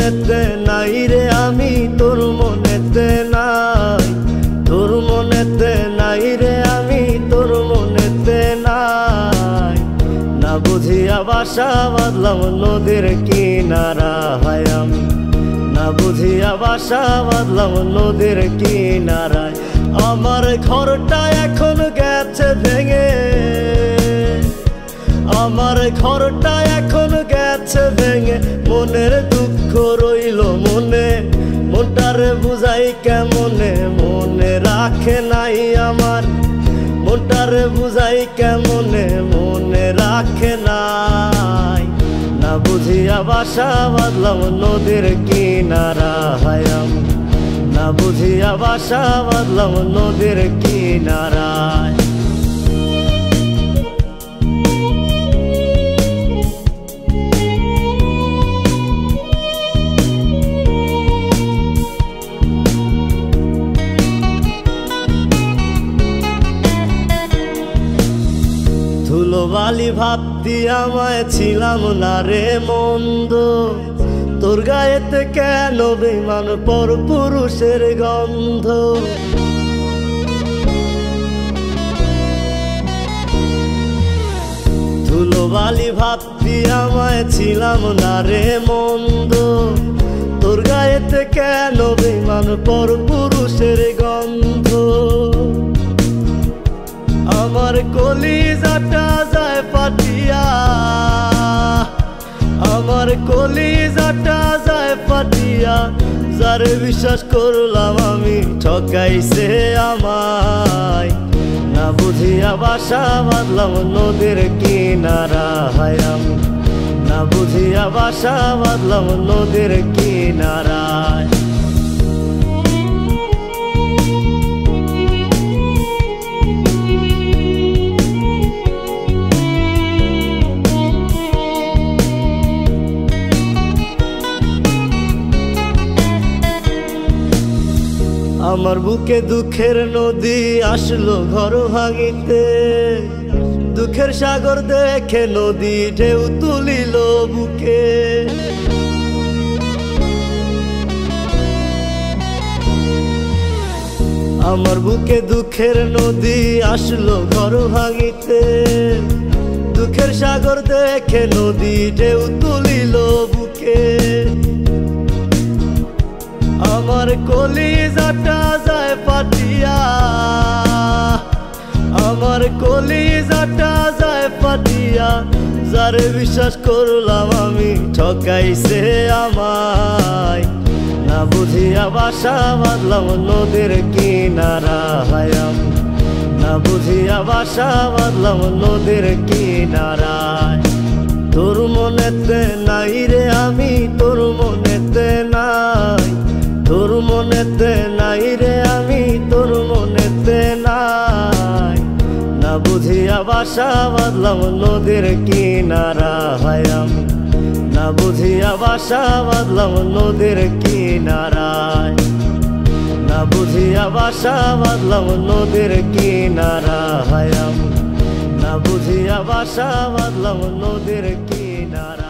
মনেতে নাই রে আমি তোর মনেতে নাই, তোর মনেতে নাই রে আমি তোর মনেতে নাই। না বুঝিয়া বাসা বাঁধলাম নদীর কিনারায় আমি, না বুঝিয়া বাসা বাঁধলাম নদীর কিনারায়। আমার ঘরটা এখন গেছে ভেঙে, আমার ঘরটা এখন গেছে ভেঙে, মনের দুঃখ রইল মনে, মনটারে বুঝাই কেমনে, মনে রাখে নাই আমার, মনটারে বুঝাই কেমনে, মনে রাখে নাই। না বুঝিয়া বাসা বাঁধলাম নদীর কিনারায় আমি, না বুঝিয়া বাসা বাঁধলাম নদীর কিনারায়। ধুলোবালি ভাবতি আমায় ছিলাম না রে মন্দ, তোর গায়েতে কেন বেমান পর পুরুষের গন্ধ। ধুলোবালি ভাবতি আমায় ছিলাম না রে মন্দ, তোর গায়েতে কেন বেমান পর পুরুষের গন্ধ। আমার কলিজাটা যায় ফাটিয়া, আমার কলিজাটা যায় ফাটিয়া, যারে বিশ্বাস করলাম আমি ঠকাইছে আমায়। না বুঝিয়া বাসা বাঁধলাম নদীর কিনারায় আমি, না বুঝিয়া বাসা বাঁধলাম নদীর কিনারায়। আমার বুকে দুঃখের নদী আসলো ঘর ভাঙিতে, দুঃখের সাগর দেখে নদী ঢেউ তুলিল বুকে। আমার বুকে দুঃখের নদী আসলো ঘর ভাঙিতে, দুঃখের সাগর দেখে নদী ঢেউ তুলিল বুকে। আমার কলিজাটা যায় ফাটিয়া, আমার কলিজাটা যায় ফাটিয়া, যারে বিশ্বাস করলাম আমি ঠকাইছে আমায়। না বুঝিয়া বাসা বাঁধলাম নদীর কিনারায় আমি, না বুঝিয়া বাসা বাঁধলাম নদীর কিনারায়। তোর মনেতে নাই রে আমি তোর মনেতে নাই, তোর মনেতে নাই রে আমি তোর মনেতে নাই। না বুঝিয়া বাসা বাঁধলাম নদীর কিনারায় আমি, না বুঝিয়া বাসা বাঁধলাম নদীর কিনারায়, না বুঝিয়া বাসা বাঁধলাম নদীর কিনারায় আমি, না বুঝিয়া বাসা বাঁধলাম নদীর কিনারায়।